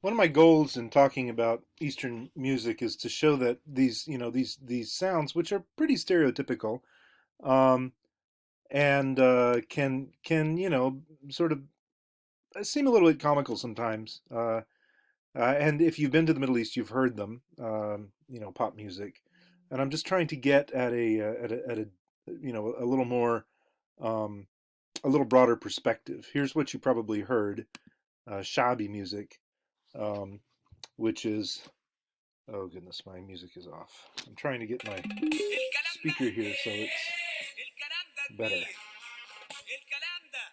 one of my goals in talking about Eastern music is to show that these sounds, which are pretty stereotypical, um, and can sort of seem a little bit comical sometimes. And if you've been to the Middle East, you've heard them, pop music. And I'm just trying to get at a a little more, um, a little broader perspective. Here's what you probably heard: shabi music, um, which is, oh goodness, my music is off. I'm trying to get my speaker here so it's better. الكلام ده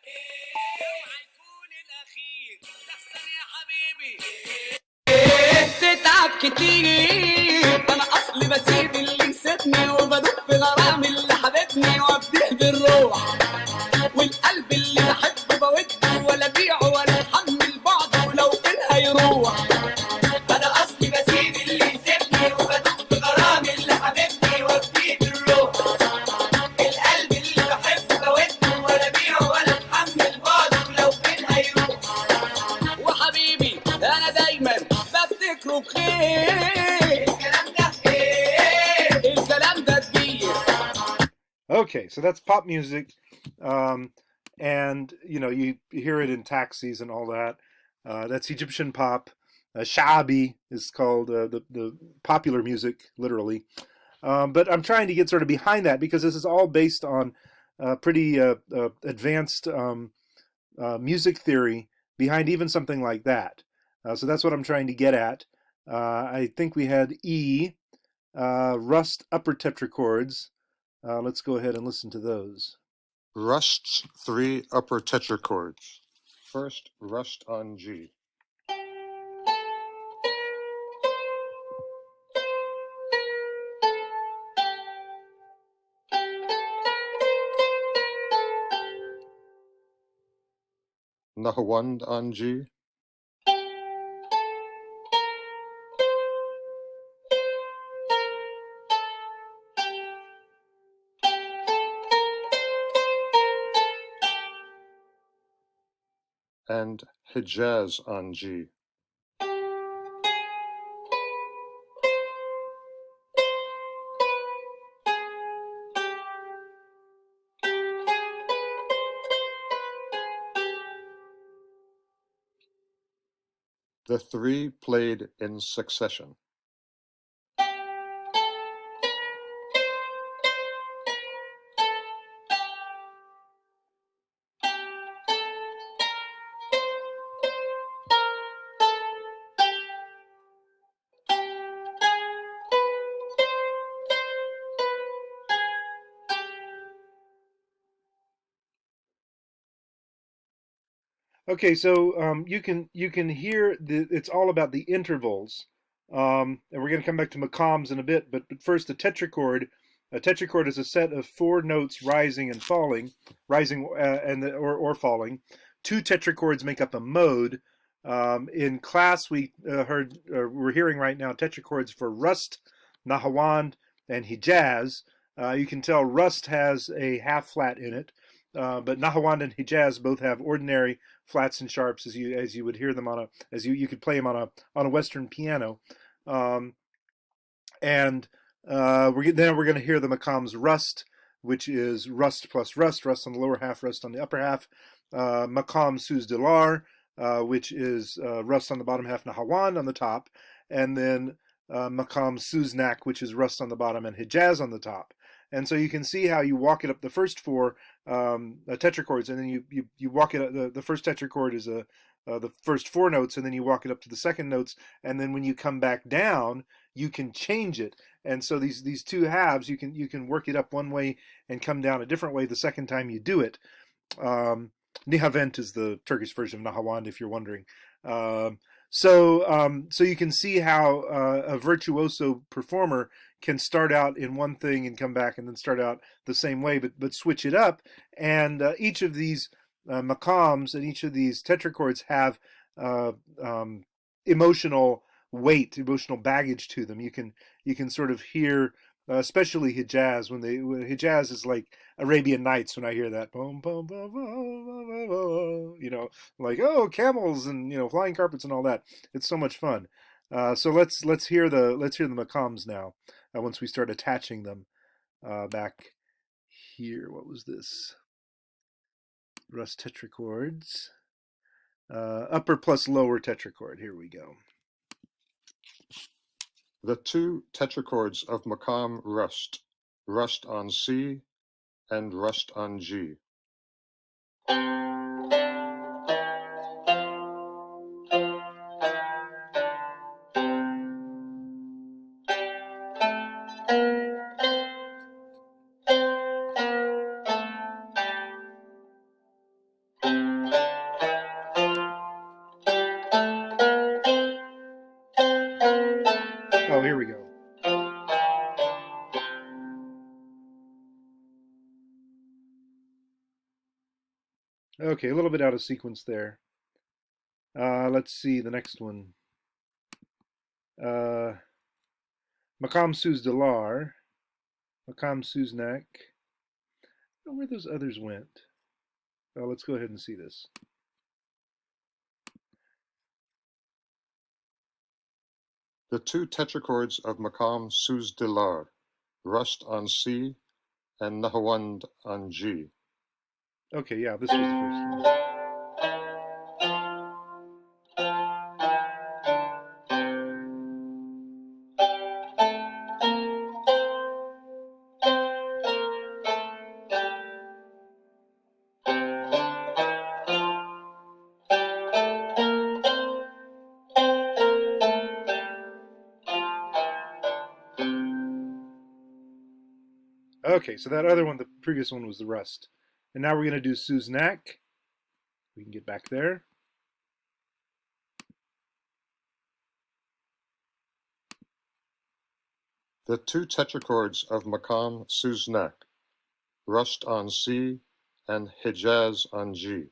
اوعى يكون الاخير احسن يا حبيبي تتعب كتير انا اصلي بسيب اللي نسيتني وبدوب في غرام اللي حبيبني وابديه بالروح والقلب اللي بحبه بوده ولا بيعه ولا اتحمل بعضه ولو كان هيروح انا اصلي بسيب اللي نسيتني وبدوب في غرام اللي حبيبني وابديه بالروح القلب اللي بحبه بوده ولا بيعه ولا اتحمل بعضه ولو كان هيروح وحبيبي انا دايما بفتكره بخير الكلام ده كبير. Okay, so that's pop music, um, and you hear it in taxis and all that. That's Egyptian pop. Shabi is called the popular music, literally. But I'm trying to get sort of behind that because this is all based on pretty advanced music theory behind even something like that. So that's what I'm trying to get at. I think we had E, Rust upper tetrachords. Let's go ahead and listen to those. Rust's 3 upper tetrachords. First, Rust on G. Nahawand on G. And Hijaz on G. The 3 played in succession. Okay, so you can hear it's all about the intervals, and we're going to come back to maqams in a bit. But first, a tetrachord. A tetrachord is a set of 4 notes rising and falling, rising or falling. 2 tetrachords make up a mode. In class, we're hearing right now tetrachords for Rust, Nahawand, and Hijaz. You can tell Rust has a half flat in it, but Nahawand and Hijaz both have ordinary flats and sharps as you would hear them as you could play them on a Western piano, and we're going to hear the maqam's Rust, which is Rust plus Rust, Rust on the lower half, Rust on the upper half. Maqam Suz Dilar, which is Rust on the bottom half, Nahawand on the top, and then Maqam Suznak, which is Rust on the bottom and Hijaz on the top. And so you can see how you walk it up the first 4 tetrachords, and then you walk it up. The first tetrachord is the first 4 notes, and then you walk it up to the second notes, and then when you come back down, you can change it. And so these 2 halves, you can work it up one way and come down a different way the second time you do it. Nihavent is the Turkish version of Nahawand, if you're wondering. So you can see how a virtuoso performer can start out in one thing and come back and then start out the same way, but switch it up. And each of these maqams and each of these tetrachords have emotional weight, emotional baggage to them. You can sort of hear especially Hijaz. Hijaz is like Arabian Nights when I hear that, boom, boom, boom, boom, boom, boom, boom, like oh camels and flying carpets and all that. It's so much fun. So let's hear the maqams now. Once we start attaching them back here. What was this? Rust tetrachords. Upper plus lower tetrachord. Here we go. The two tetrachords of maqam rust, rust on C and rust on G. Oh, here we go. Okay, a little bit out of sequence there. Let's see the next one. Uh, Makam Suz Delar, Makam Suznak. I don't know where those others went. Let's go ahead and see this. The two tetrachords of maqam suz dilar, rust on C and nahawand on G. Okay, yeah, this was the first one. Okay, so that other one, the previous one was the rust. And now we're going to do Suznak. We can get back there. The two tetrachords of maqam suznak, rust on C and hijaz on G.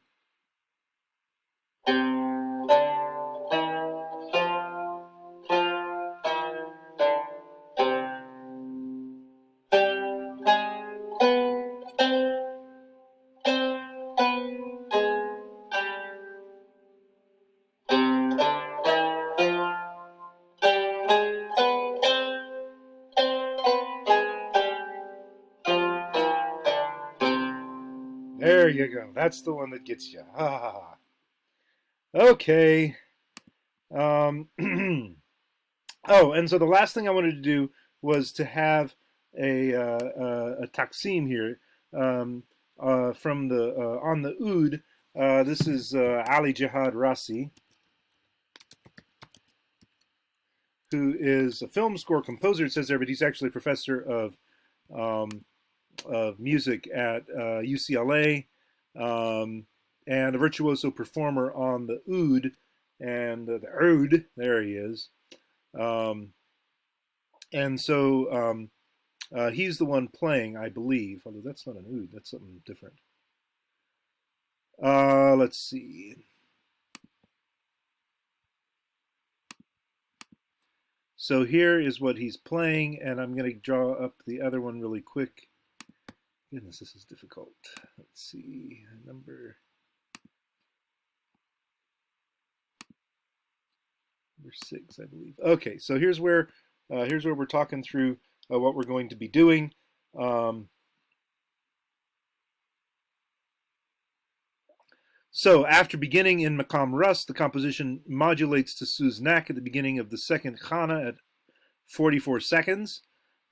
There you go. That's the one that gets you. Ah. Okay. Um, oh, and so the last thing I wanted to do was to have a taksim here from the on the oud. This is Ali Jihad Rasi, who is a film score composer. It says there, but he's actually a professor um, of music at UCLA, and a virtuoso performer on the oud. And the oud, there he is. And so he's the one playing, I believe, although that's not an oud, that's something different. Let's see. So here is what he's playing, and I'm going to draw up the other one really quick. Goodness, this is difficult. Let's see, number 6, I believe. Okay, so here's where we're talking through what we're going to be doing. So after beginning in Maqam Rust, the composition modulates to Suznak at the beginning of the second khana at 44 seconds.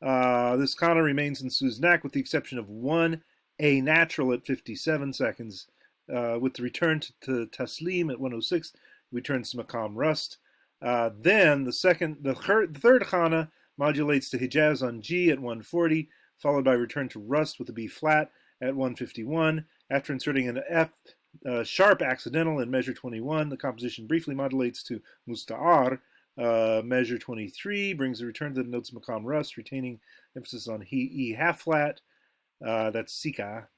This khana remains in Suznak with the exception of one A natural at 57 seconds. With the return to Taslim at 106, returns to Maqam Rust. Then the third khana modulates to Hijaz on G at 140, followed by return to Rust with a B flat at 151. After inserting an F sharp accidental in measure 21, the composition briefly modulates to Musta'ar. Measure 23 brings the return to the notes Maqam Rust, retaining emphasis on E half flat. That's Sika.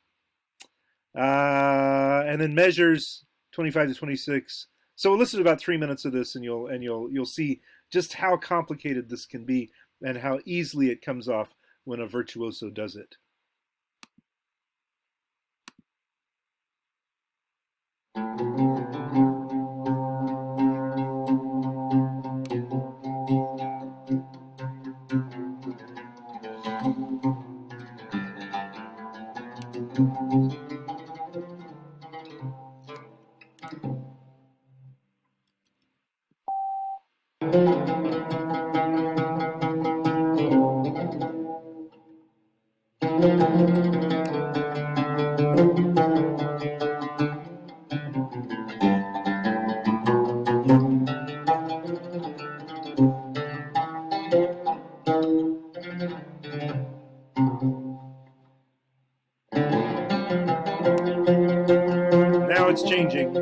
And then measures 25 to 26. So we'll listen to about 3 minutes of this, and you'll see just how complicated this can be and how easily it comes off when a virtuoso does it. Now it's changing.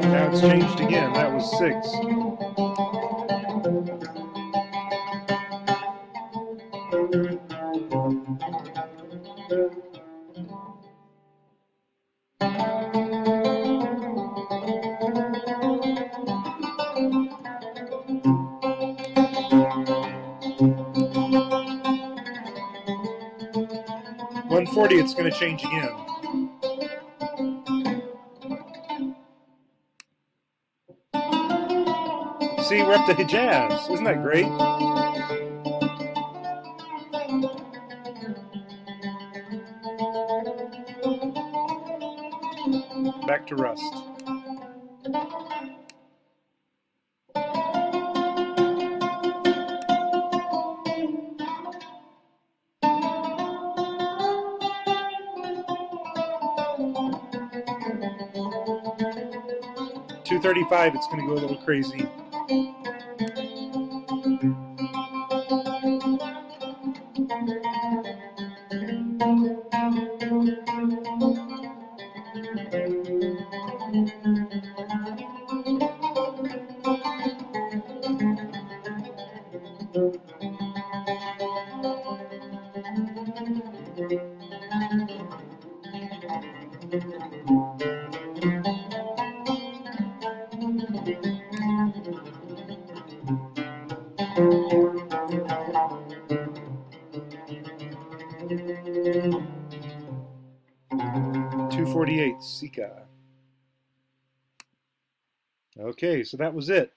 Now it's changed again. That was 6. 140, it's going to change again. See, we're up to Hijaz. Isn't that great? Back to Rust. .235, it's going to go a little crazy. .248, Sika. Okay, so that was it.